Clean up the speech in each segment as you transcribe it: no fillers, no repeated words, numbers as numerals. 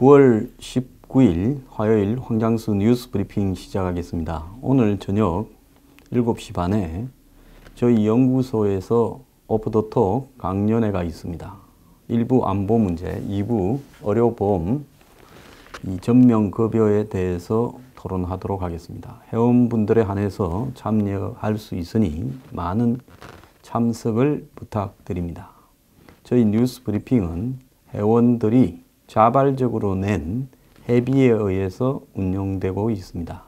9월 19일 화요일 황장수 뉴스 브리핑 시작하겠습니다. 오늘 저녁 7시 반에 저희 연구소에서 오프 더 톡 강연회가 있습니다. 1부 안보 문제, 2부 의료보험 이 전명급여에 대해서 토론하도록 하겠습니다. 회원분들에 한해서 참여할 수 있으니 많은 참석을 부탁드립니다. 저희 뉴스 브리핑은 회원들이 자발적으로 낸 회비에 의해서 운영되고 있습니다.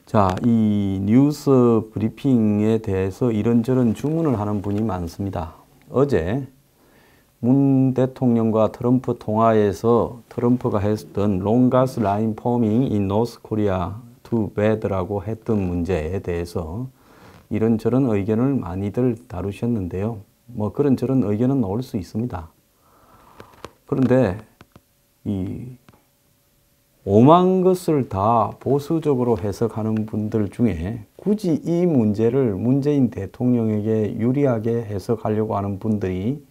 자, 이 뉴스 브리핑에 대해서 이런저런 주문을 하는 분이 많습니다. 어제 문 대통령과 트럼프 통화에서 트럼프가 했던 Long gas line forming in North Korea too bad라고 했던 문제에 대해서 이런저런 의견을 많이들 다루셨는데요. 뭐 그런저런 의견은 나올 수 있습니다. 그런데 이 오만 것을 다 보수적으로 해석하는 분들 중에 굳이 이 문제를 문재인 대통령에게 유리하게 해석하려고 하는 분들이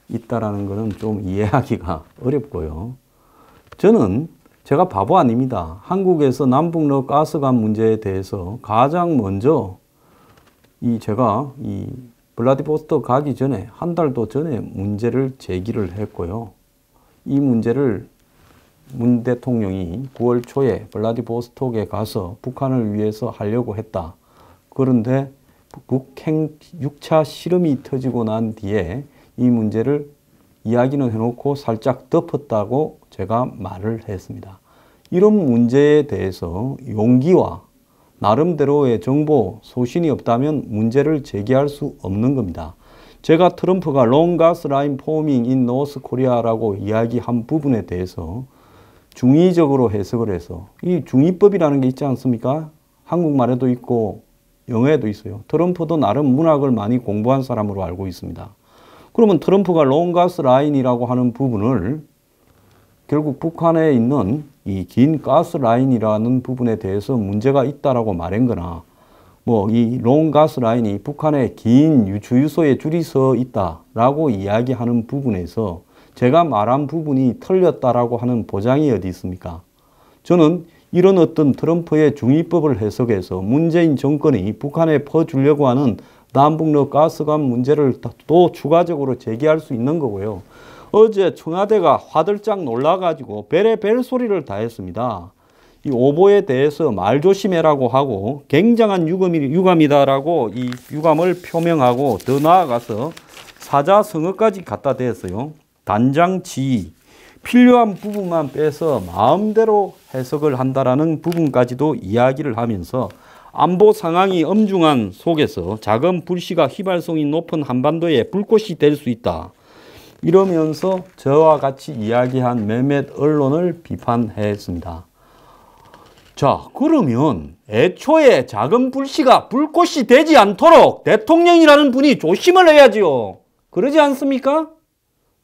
있다라는 것은 좀 이해하기가 어렵고요. 저는 제가 바보 아닙니다. 한국에서 남북러 가스관 문제에 대해서 가장 먼저 제가 블라디보스토크 가기 전에 한 달도 전에 문제를 제기를 했고요. 이 문제를 문 대통령이 9월 초에 블라디보스토크에 가서 북한을 위해서 하려고 했다. 그런데 북핵 6차 실험이 터지고 난 뒤에 이 문제를 이야기는 해놓고 살짝 덮었다고 제가 말을 했습니다. 이런 문제에 대해서 용기와 나름대로의 정보, 소신이 없다면 문제를 제기할 수 없는 겁니다. 제가 트럼프가 Long gas line forming in North Korea라고 이야기한 부분에 대해서 중의적으로 해석을 해서 이 중의법이라는 게 있지 않습니까? 한국말에도 있고 영어에도 있어요. 트럼프도 나름 문학을 많이 공부한 사람으로 알고 있습니다. 그러면 트럼프가 Long gas line이라고 하는 부분을 결국 북한에 있는 이 긴 가스 라인이라는 부분에 대해서 문제가 있다라고 말한 거나 뭐 이 Long gas line이 북한의 긴 주유소에 줄이 서 있다라고 이야기하는 부분에서 제가 말한 부분이 틀렸다라고 하는 보장이 어디 있습니까? 저는 이런 어떤 트럼프의 중의법을 해석해서 문재인 정권이 북한에 퍼주려고 하는 남북러 가스관 문제를 또 추가적으로 제기할 수 있는 거고요. 어제 청와대가 화들짝 놀라가지고 별의별 소리를 다 했습니다. 이 오보에 대해서 말 조심해라고 하고 굉장한 유감이다라고 이 유감을 표명하고 더 나아가서 사자성어까지 갖다 댔어요. 단장 지휘, 필요한 부분만 빼서 마음대로 해석을 한다라는 부분까지도 이야기를 하면서 안보 상황이 엄중한 속에서 작은 불씨가 휘발성이 높은 한반도에 불꽃이 될 수 있다. 이러면서 저와 같이 이야기한 몇몇 언론을 비판했습니다. 자, 그러면 애초에 작은 불씨가 불꽃이 되지 않도록 대통령이라는 분이 조심을 해야지요. 그러지 않습니까?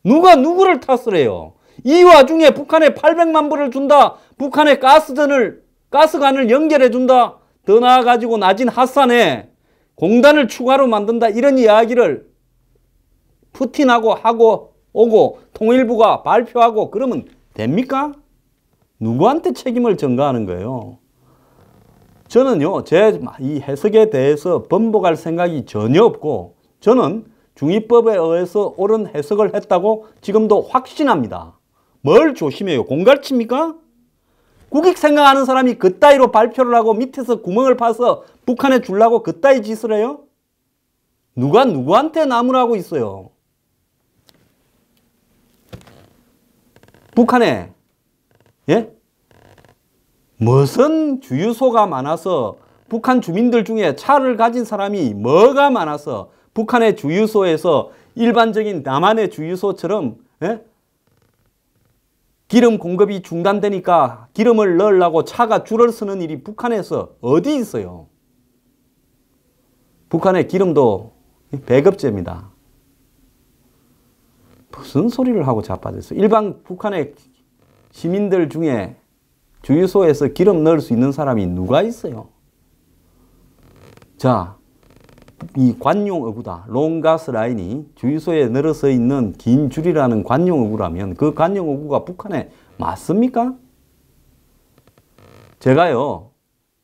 누가 누구를 탓을 해요? 이 와중에 북한에 800만 불을 준다. 북한에 가스관을 연결해 준다. 더 나아가지고 낮은 핫산에 공단을 추가로 만든다. 이런 이야기를 푸틴하고 하고 오고 통일부가 발표하고 그러면 됩니까? 누구한테 책임을 전가하는 거예요? 저는요, 제 이 해석에 대해서 번복할 생각이 전혀 없고 저는 중의법에 의해서 옳은 해석을 했다고 지금도 확신합니다. 뭘 조심해요? 공갈칩니까? 국익 생각하는 사람이 그따위로 발표를 하고 밑에서 구멍을 파서 북한에 주려고 그따위 짓을 해요? 누가 누구한테 나무라고 있어요? 북한에 무슨 주유소가 많아서 북한 주민들 중에 차를 가진 사람이 뭐가 많아서 북한의 주유소에서 일반적인 남한의 주유소처럼 기름 공급이 중단되니까 기름을 넣으려고 차가 줄을 서는 일이 북한에서 어디 있어요? 북한의 기름도 배급제입니다. 무슨 소리를 하고 자빠졌어요? 일반 북한의 시민들 중에 주유소에서 기름 넣을 수 있는 사람이 누가 있어요? 자, 이 관용 어구다. 롱가스 라인이 주유소에 늘어서 있는 긴 줄이라는 관용 어구라면 그 관용 어구가 북한에 맞습니까? 제가요,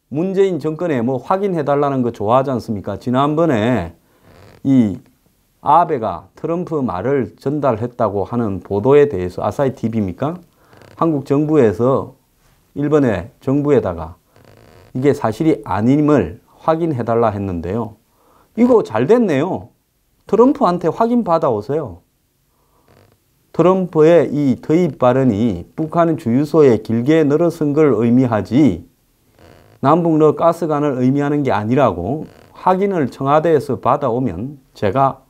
문재인 정권에 뭐 확인해달라는 거 좋아하지 않습니까? 지난번에 이 아베가 트럼프 말을 전달했다고 하는 보도에 대해서 아사히 TV입니까? 한국 정부에서 일본의 정부에다가 이게 사실이 아님을 확인해달라 했는데요. 이거 잘 됐네요. 트럼프한테 확인 받아오세요. 트럼프의 이 더입 발언이 북한 주유소에 길게 늘어선 걸 의미하지 남북러 가스관을 의미하는 게 아니라고 확인을 청와대에서 받아오면 제가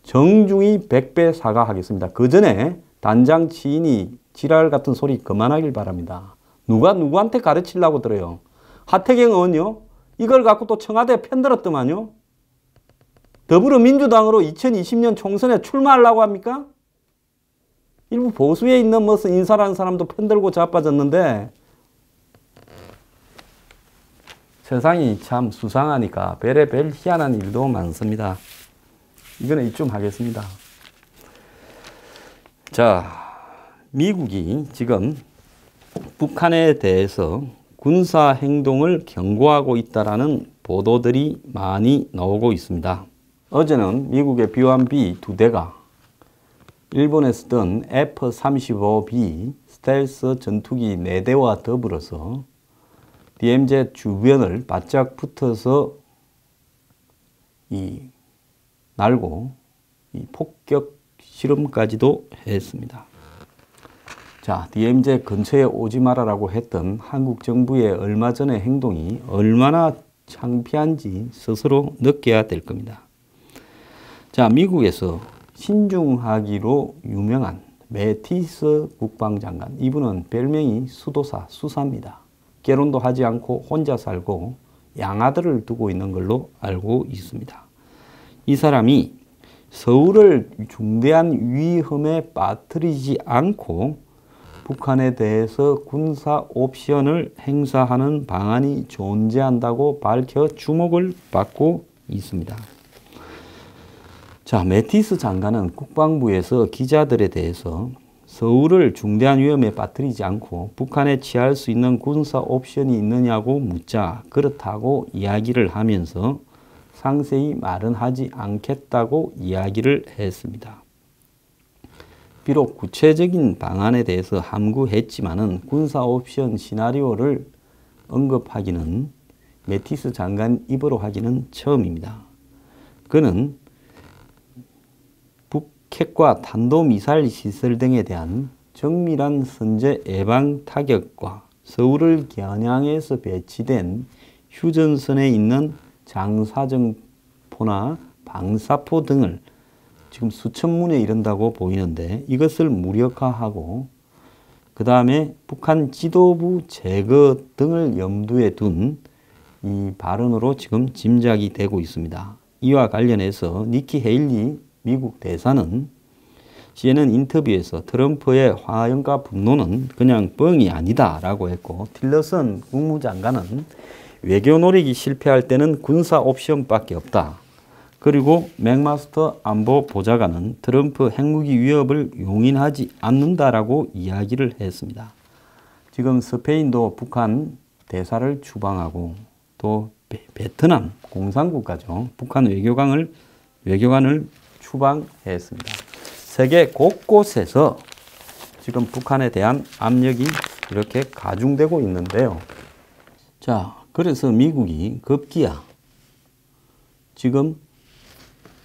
정중히 100배 사과하겠습니다. 그 전에 단장 지인이 지랄 같은 소리 그만하길 바랍니다. 누가 누구한테 가르치려고 들어요. 하태경 의원요? 이걸 갖고 또 청와대에 편들었더만요. 더불어민주당으로 2020년 총선에 출마하려고 합니까? 일부 보수에 있는 무슨 인사라는 사람도 편들고 자빠졌는데 세상이 참 수상하니까 별의별 희한한 일도 많습니다. 이거는 이쯤 하겠습니다. 자, 미국이 지금 북한에 대해서 군사 행동을 경고하고 있다라는 보도들이 많이 나오고 있습니다. 어제는 미국의 B-1B 2대가 일본에 쓰던 F-35B 스텔스 전투기 4대와 더불어서 DMZ 주변을 바짝 붙어서 날고 폭격 실험까지도 했습니다. 자, DMZ 근처에 오지 말아라고 했던 한국 정부의 얼마 전의 행동이 얼마나 창피한지 스스로 느껴야 될 겁니다. 자, 미국에서 신중하기로 유명한 매티스 국방장관, 이분은 별명이 수도사, 수사입니다. 결혼도 하지 않고 혼자 살고 양아들을 두고 있는 걸로 알고 있습니다. 이 사람이 서울을 중대한 위험에 빠뜨리지 않고 북한에 대해서 군사 옵션을 행사하는 방안이 존재한다고 밝혀 주목을 받고 있습니다. 자, 매티스 장관은 국방부에서 기자들에 대해서 서울을 중대한 위험에 빠뜨리지 않고 북한에 취할 수 있는 군사 옵션이 있느냐고 묻자 그렇다고 이야기를 하면서 상세히 말은 하지 않겠다고 이야기를 했습니다. 비록 구체적인 방안에 대해서 함구했지만은 군사 옵션 시나리오를 언급하기는 매티스 장관 입으로 하기는 처음입니다. 그는 북핵과 탄도미사일 시설 등에 대한 정밀한 선제 예방 타격과 서울을 겨냥해서 배치된 휴전선에 있는 장사정포나 방사포 등을 지금 수천 문에 이른다고 보이는데 이것을 무력화하고 그 다음에 북한 지도부 제거 등을 염두에 둔 이 발언으로 지금 짐작이 되고 있습니다. 이와 관련해서 니키 헤일리 미국 대사는 CNN 인터뷰에서 트럼프의 화염과 분노는 그냥 뻥이 아니다 라고 했고, 틸러슨 국무장관은 외교 노력이 실패할 때는 군사 옵션밖에 없다. 그리고 맥마스터 안보 보좌관은 트럼프 핵무기 위협을 용인하지 않는다라고 이야기를 했습니다. 지금 스페인도 북한 대사를 추방하고 또 베트남 공산국가죠. 북한 외교관을 추방했습니다. 세계 곳곳에서 지금 북한에 대한 압력이 이렇게 가중되고 있는데요. 자, 그래서 미국이 급기야 지금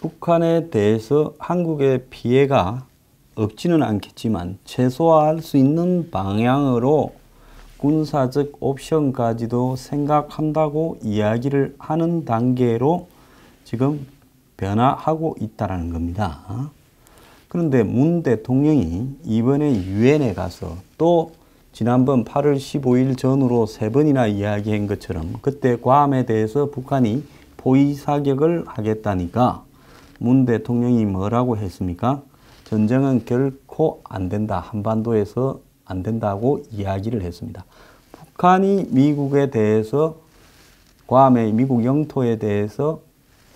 북한에 대해서 한국의 피해가 없지는 않겠지만 최소화할 수 있는 방향으로 군사적 옵션까지도 생각한다고 이야기를 하는 단계로 지금 변화하고 있다는 겁니다. 그런데 문 대통령이 이번에 유엔에 가서 또 지난번 8월 15일 전후로 3번이나 이야기한 것처럼 그때 괌에 대해서 북한이 포위 사격을 하겠다니까 문 대통령이 뭐라고 했습니까? 전쟁은 결코 안 된다. 한반도에서 안 된다고 이야기를 했습니다. 북한이 미국에 대해서 괌의 미국 영토에 대해서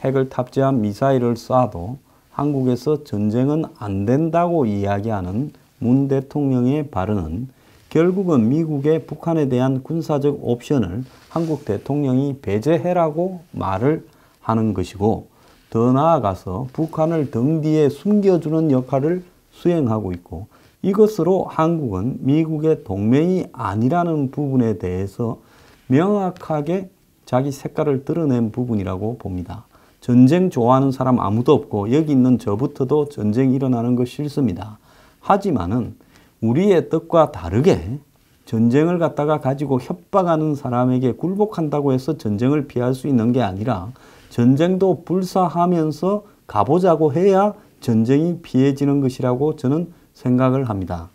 핵을 탑재한 미사일을 쏴도 한국에서 전쟁은 안 된다고 이야기하는 문 대통령의 발언은 결국은 미국의 북한에 대한 군사적 옵션을 한국 대통령이 배제해라고 말을 하는 것이고, 더 나아가서 북한을 등 뒤에 숨겨주는 역할을 수행하고 있고, 이것으로 한국은 미국의 동맹이 아니라는 부분에 대해서 명확하게 자기 색깔을 드러낸 부분이라고 봅니다. 전쟁 좋아하는 사람 아무도 없고 여기 있는 저부터도 전쟁 일어나는 거 싫습니다. 하지만은 우리의 뜻과 다르게 전쟁을 갖다가 가지고 협박하는 사람에게 굴복한다고 해서 전쟁을 피할 수 있는 게 아니라 전쟁도 불사하면서 가보자고 해야 전쟁이 피해지는 것이라고 저는 생각을 합니다.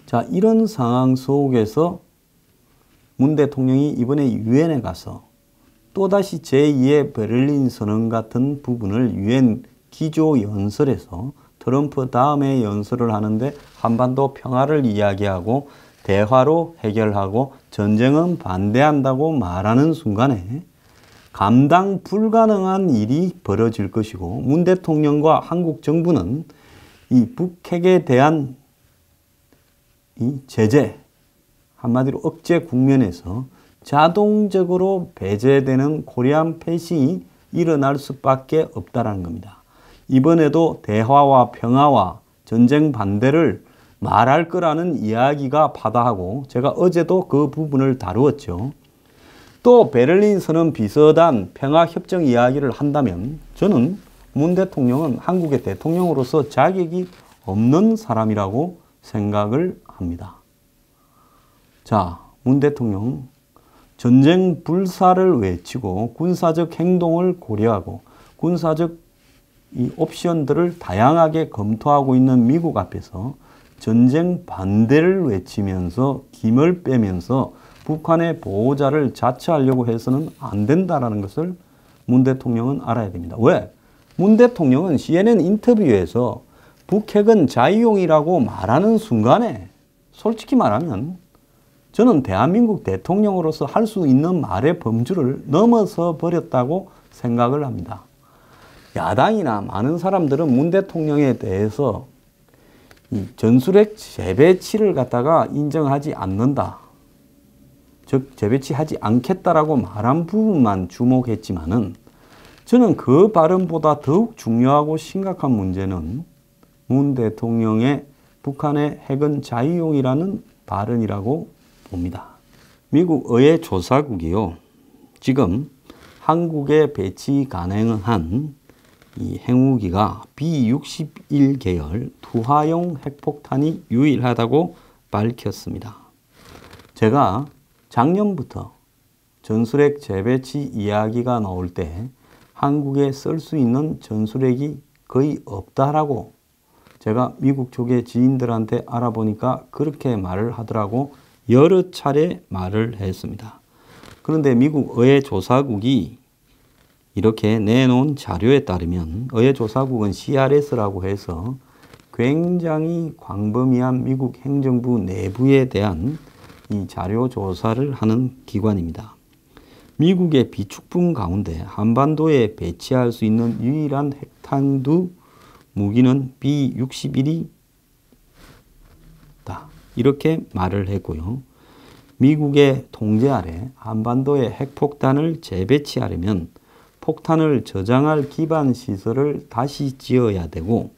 자, 이런 상황 속에서 문 대통령이 이번에 유엔에 가서 또다시 제2의 베를린 선언 같은 부분을 유엔 기조연설에서 트럼프 다음에 연설을 하는데 한반도 평화를 이야기하고 대화로 해결하고 전쟁은 반대한다고 말하는 순간에 감당 불가능한 일이 벌어질 것이고, 문 대통령과 한국 정부는 이 북핵에 대한 이 제재, 한마디로 억제 국면에서 자동적으로 배제되는 코리안 패싱이 일어날 수밖에 없다는 겁니다. 이번에도 대화와 평화와 전쟁 반대를 말할 거라는 이야기가 파다하고, 제가 어제도 그 부분을 다루었죠. 또 베를린 선언 비슷한 평화협정 이야기를 한다면 저는 문 대통령은 한국의 대통령으로서 자격이 없는 사람이라고 생각을 합니다. 자, 문 대통령 전쟁 불사를 외치고 군사적 행동을 고려하고 군사적 이 옵션들을 다양하게 검토하고 있는 미국 앞에서 전쟁 반대를 외치면서 김을 빼면서 북한의 보호자를 자처하려고 해서는 안 된다는 것을 문 대통령은 알아야 됩니다. 왜? 문 대통령은 CNN 인터뷰에서 북핵은 자유용이라고 말하는 순간에 솔직히 말하면 저는 대한민국 대통령으로서 할 수 있는 말의 범주를 넘어서 버렸다고 생각을 합니다. 야당이나 많은 사람들은 문 대통령에 대해서 이 전술핵 재배치를 갖다가 인정하지 않는다, 즉 재배치하지 않겠다라고 말한 부분만 주목했지만은 저는 그 발언보다 더욱 중요하고 심각한 문제는 문 대통령의 북한의 핵은 자유용이라는 발언이라고 봅니다. 미국 의회 조사국이요, 지금 한국에 배치 가능한 이 핵무기가 B-61 계열 투하용 핵폭탄이 유일하다고 밝혔습니다. 제가 작년부터 전술핵 재배치 이야기가 나올 때 한국에 쓸 수 있는 전술핵이 거의 없다라고 제가 미국 쪽의 지인들한테 알아보니까 그렇게 말을 하더라고 여러 차례 말을 했습니다. 그런데 미국 의회 조사국이 이렇게 내놓은 자료에 따르면 의회 조사국은 CRS라고 해서 굉장히 광범위한 미국 행정부 내부에 대한 이 자료 조사를 하는 기관입니다. 미국의 비축분 가운데 한반도에 배치할 수 있는 유일한 핵탄두 무기는 B-61이다. 이렇게 말을 했고요. 미국의 통제 아래 한반도에 핵폭탄을 재배치하려면 폭탄을 저장할 기반 시설을 다시 지어야 되고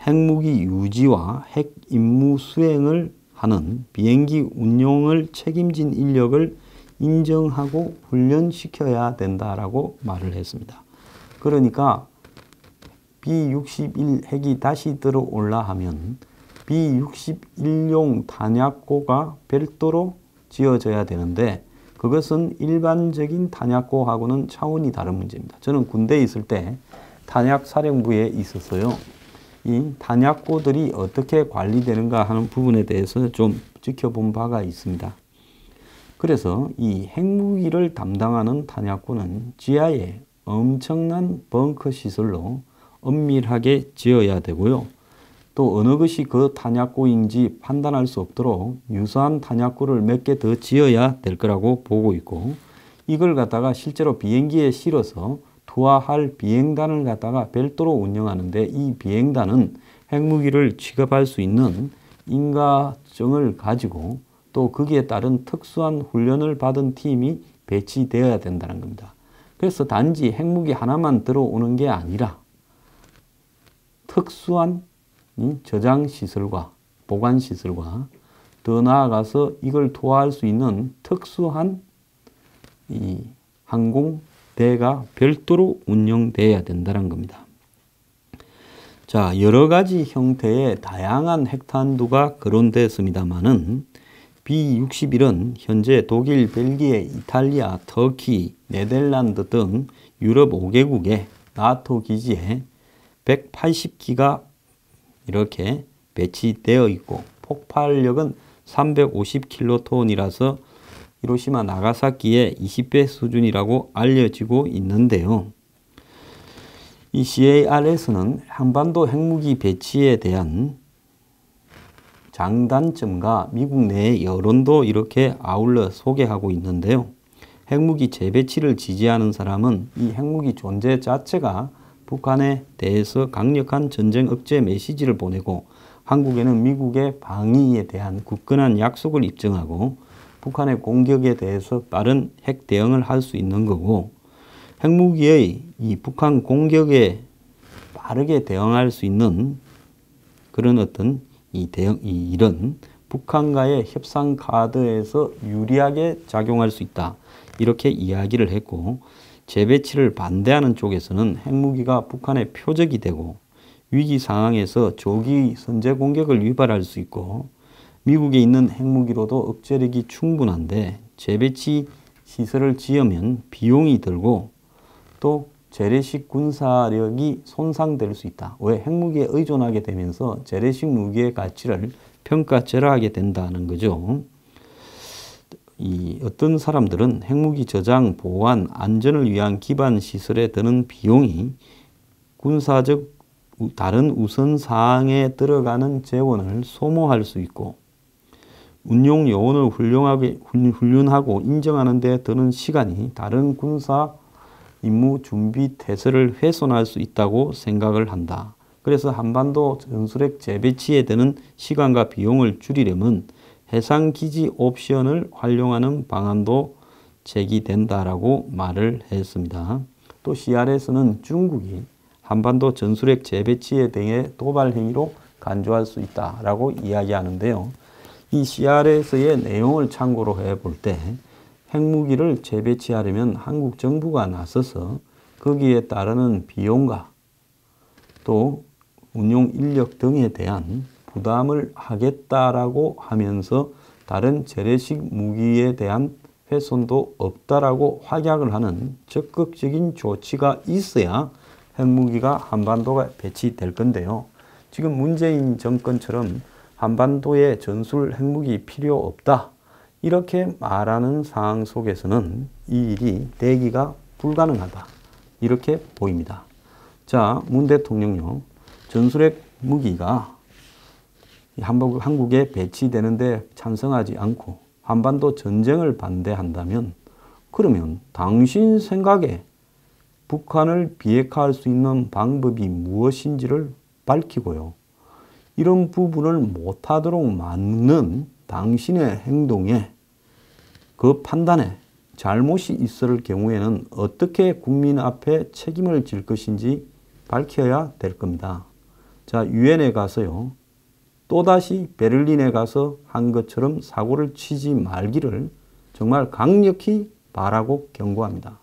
핵무기 유지와 핵 임무 수행을 하는 비행기 운용을 책임진 인력을 인정하고 훈련시켜야 된다라고 말을 했습니다. 그러니까 B-61 핵이 다시 들어올라 하면 B-61용 탄약고가 별도로 지어져야 되는데 그것은 일반적인 탄약고하고는 차원이 다른 문제입니다. 저는 군대에 있을 때 탄약사령부에 있었어요. 이 탄약고들이 어떻게 관리되는가 하는 부분에 대해서 좀 지켜본 바가 있습니다. 그래서 이 핵무기를 담당하는 탄약고는 지하에 엄청난 벙커 시설로 엄밀하게 지어야 되고요. 또 어느 것이 그 탄약고인지 판단할 수 없도록 유사한 탄약고를 몇 개 더 지어야 될 거라고 보고 있고, 이걸 갖다가 실제로 비행기에 실어서 투하할 비행단을 갖다가 별도로 운영하는데, 이 비행단은 핵무기를 취급할 수 있는 인가증을 가지고 또 거기에 따른 특수한 훈련을 받은 팀이 배치되어야 된다는 겁니다. 그래서 단지 핵무기 하나만 들어오는 게 아니라 특수한 저장시설과 보관시설과 더 나아가서 이걸 투하할 수 있는 특수한 이 항공대가 별도로 운영돼야 된다는 겁니다. 자, 여러 가지 형태의 다양한 핵탄두가 거론됐습니다만은 B-61은 현재 독일, 벨기에, 이탈리아, 터키, 네덜란드 등 유럽 5개국의 나토 기지에 180기가 이렇게 배치되어 있고, 폭발력은 350킬로톤이라서 히로시마, 나가사키의 20배 수준이라고 알려지고 있는데요. 이 CARS는 한반도 핵무기 배치에 대한 장단점과 미국 내의 여론도 이렇게 아울러 소개하고 있는데요. 핵무기 재배치를 지지하는 사람은 이 핵무기 존재 자체가 북한에 대해서 강력한 전쟁 억제 메시지를 보내고, 한국에는 미국의 방위에 대한 굳건한 약속을 입증하고 북한의 공격에 대해서 빠른 핵 대응을 할 수 있는 거고, 핵무기의 이 북한 공격에 빠르게 대응할 수 있는 그런 어떤 이런 북한과의 협상 카드에서 유리하게 작용할 수 있다, 이렇게 이야기를 했고, 재배치를 반대하는 쪽에서는 핵무기가 북한의 표적이 되고 위기 상황에서 조기 선제 공격을 유발할 수 있고, 미국에 있는 핵무기로도 억제력이 충분한데 재배치 시설을 지으면 비용이 들고 또 재래식 군사력이 손상될 수 있다. 왜? 핵무기에 의존하게 되면서 재래식 무기의 가치를 평가절하하게 된다는 거죠. 어떤 사람들은 핵무기 저장, 보관, 안전을 위한 기반 시설에 드는 비용이 군사적 다른 우선 사항에 들어가는 재원을 소모할 수 있고, 운용 요원을 훈련하고 인정하는 데 드는 시간이 다른 군사 임무 준비 태세를 훼손할 수 있다고 생각을 한다. 그래서 한반도 전술핵 재배치에 드는 시간과 비용을 줄이려면 해상기지 옵션을 활용하는 방안도 제기된다라고 말을 했습니다. 또 CRS는 중국이 한반도 전술핵 재배치에 대해 도발 행위로 간주할 수 있다라고 이야기하는데요. 이 CRS의 내용을 참고로 해볼 때 핵무기를 재배치하려면 한국 정부가 나서서 거기에 따르는 비용과 또 운용 인력 등에 대한 부담을 하겠다라고 하면서 다른 재래식 무기에 대한 훼손도 없다라고 확약을 하는 적극적인 조치가 있어야 핵무기가 한반도에 배치될 건데요. 지금 문재인 정권처럼 한반도에 전술 핵무기 필요 없다, 이렇게 말하는 상황 속에서는 이 일이 되기가 불가능하다, 이렇게 보입니다. 자, 문 대통령요, 전술핵 무기가 한국에 배치되는데 찬성하지 않고 한반도 전쟁을 반대한다면, 그러면 당신 생각에 북한을 비핵화할 수 있는 방법이 무엇인지를 밝히고요, 이런 부분을 못하도록 막는 당신의 행동에, 그 판단에 잘못이 있을 경우에는 어떻게 국민 앞에 책임을 질 것인지 밝혀야 될 겁니다. 자, 유엔에 가서요, 또다시 베를린에 가서 한 것처럼 사고를 치지 말기를 정말 강력히 바라고 경고합니다.